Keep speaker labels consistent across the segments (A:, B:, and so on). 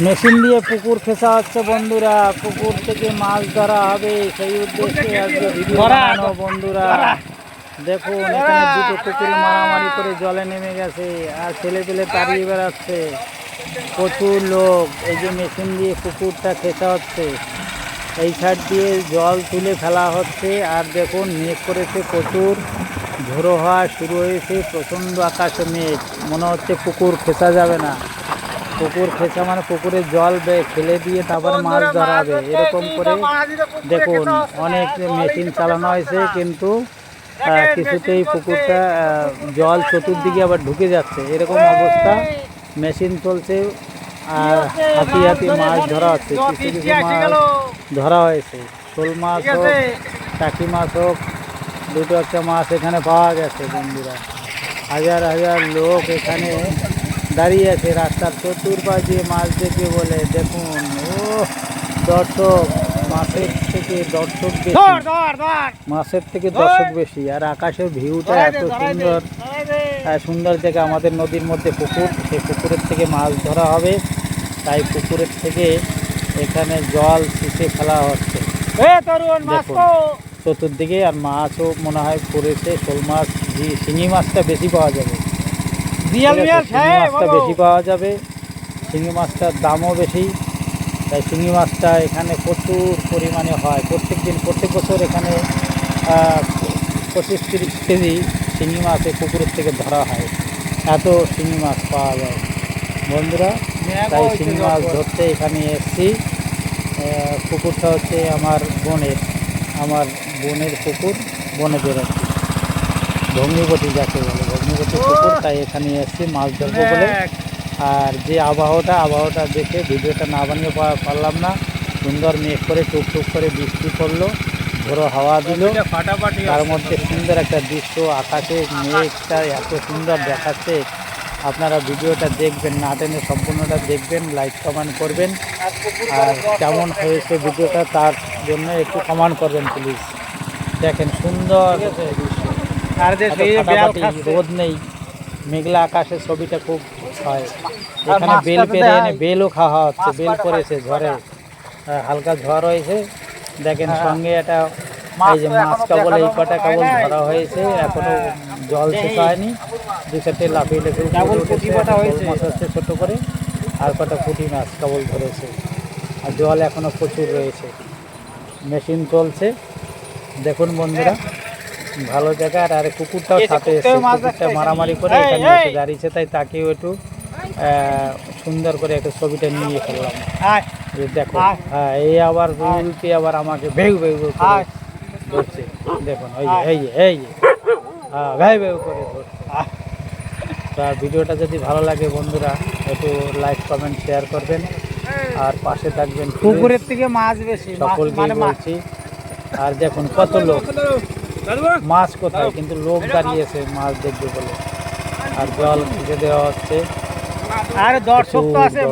A: Machine দিয়ে পুকুর খেসা হচ্ছে বন্ধুরা, পুকুর থেকে মাছ ধরা হবে সেই উদ্দেশ্যে আজকে ভিডিও বানানো বন্ধুরা। দেখুন এখানে দুটো কুকুর মারামারি করে জলে নেমে গেছে আর ছেলে পেলে তাড়িয়ে বেড়াচ্ছে। প্রচুর লোক, এই যে মেশিন দিয়ে পুকুরটা খেসা হচ্ছে, এই সাইড দিয়ে জল তুলে ফেলা হচ্ছে। আর দেখুন মেঘ করেছে প্রচুর, ঝোড়ো হওয়া শুরু হয়েছে, প্রচণ্ড আকাশে মেঘ, মনে হচ্ছে পুকুর খেসা যাবে না। পুকুর খেসা মানে পুকুরে জল ফেলে দিয়ে তারপরে মাছ ধরা হবে, এরকম করে দেখুন অনেক মেশিন চালানো হয়েছে, কিন্তু কিছুতেই পুকুরটা জল চতুর্দিকে আবার ঢুকে যাচ্ছে, এরকম অবস্থা। মেশিন চলছে আর হাতি হাতি মাছ ধরা হচ্ছে, কিছু কিছু মাছ ধরা হয়েছে। শোল মাছ হোক, টাকি মাছ হোক, দুটো একটা মাছ এখানে পাওয়া গেছে বন্ধুরা। হাজার হাজার লোক এখানে দাঁড়িয়ে আছে রাস্তার চতুর্পাশ দিয়ে মাছ দেখবে বলে। দেখুন ও দর্শক, মাছের থেকে দর্শক বেশি, মাছের থেকে দর্শক বেশি। আর আকাশের ভিউটা এত সুন্দর, সুন্দর থেকে আমাদের নদীর মধ্যে পুকুর, সেই পুকুরের থেকে মাছ ধরা হবে, তাই পুকুরের থেকে এখানে জল ছিঁচে ফেলা হচ্ছে চতুর্দিকে। আর মাছও মনে হয় পড়েছে, শোল মাছ, শিঙি মাছটা বেশি পাওয়া যাবে, শিঙি মাছটা বেশি পাওয়া যাবে, শিঙি মাছটার দামও বেশি, তাই শিঙি মাছটা এখানে প্রচুর পরিমাণে হয়। প্রত্যেক বছর এখানে 25-30 কেজি শিঙি মাছ এই পুকুরের থেকে ধরা হয়, এত শিঙি মাছ পাওয়া যায় বন্ধুরা। তাই শিঙি মাছ ধরতে এখানে এসেছি। পুকুরটা হচ্ছে আমার বোনের পুকুর, বনে বেরোচ্ছি, ভগ্নিপতি যাকে বলে, ভগ্নিপতি পুকুর, তাই এখানে এসেছি মাছ ধরবো বলে। আর যে আবহাওয়াটা দেখে ভিডিওটা না বানিয়ে পারলাম না। সুন্দর মেঘ করে টুকটুক করে বৃষ্টি পড়লো, ঝোড়ো হাওয়া দিল, তার মধ্যে সুন্দর একটা দৃশ্য, আকাশে মেঘটা এত সুন্দর দেখাচ্ছে। আপনারা ভিডিওটা দেখবেন, না টেনে সম্পূর্ণটা দেখবেন, লাইক কমেন্ট করবেন, আর কেমন হয়েছে ভিডিওটা তার জন্য একটু কমেন্ট করবেন প্লিজ। দেখেন সুন্দর দৃশ্য, আর যে রোদ নেই, মেঘলা আকাশের ছবিটা খুব হয়। এখানে বেল পেরে এনে বেলও খাওয়া হচ্ছে, বেল পড়েছে ঝড়ে, হালকা ঝড় হয়েছে। দেখেন সঙ্গে এটা এই যে মাছ কেবল এই কটা কেবল ধরা হয়েছে, এখনো জল শেষ হয়নি। দু চারটে লাফিয়ে মাছ হচ্ছে ছোটো করে, আর কটা পুঁটি মাছ কেবল ধরেছে। আর জল এখনো প্রচুর রয়েছে, মেশিন চলছে। দেখুন বন্ধুরা ভালো জায়গা। আর কুকুরটাও সাথে এসেছে, কুকুরটা মারামারি করে এখানে এসে দাঁড়িয়েছে, তাই তাকেও একটু সুন্দর করে একটা ছবিটা নিয়ে ফেললাম। দেখো হ্যাঁ, এই আবার উল্টে আবার আমাকে ভেউ ভেউ করে ধরছে। দেখুন এই যে হ্যাঁ ভেউ ভেউ করে ধরছে। তা ভিডিওটা যদি ভালো লাগে বন্ধুরা একটু লাইক কমেন্ট শেয়ার করবেন আর পাশে থাকবেন। পুকুরের থেকে মাছ বেশি সকলকে বলছি। আর দেখুন কত লোক, মাছ কোথায়, কিন্তু লোক দাঁড়িয়েছে মাছ দেখবে বলে। আর জল খুঁজে দেওয়া হচ্ছে, আর দর্শক তো আছে,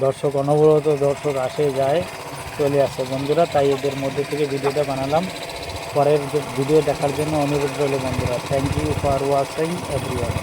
A: দর্শক অনবরত দর্শক আসে যায় চলে আসে বন্ধুরা। তাই এদের মধ্যে থেকে ভিডিওটা বানালাম। পরের ভিডিও দেখার জন্য অনুরোধ রইল বন্ধুরা। Thank you for watching everyone.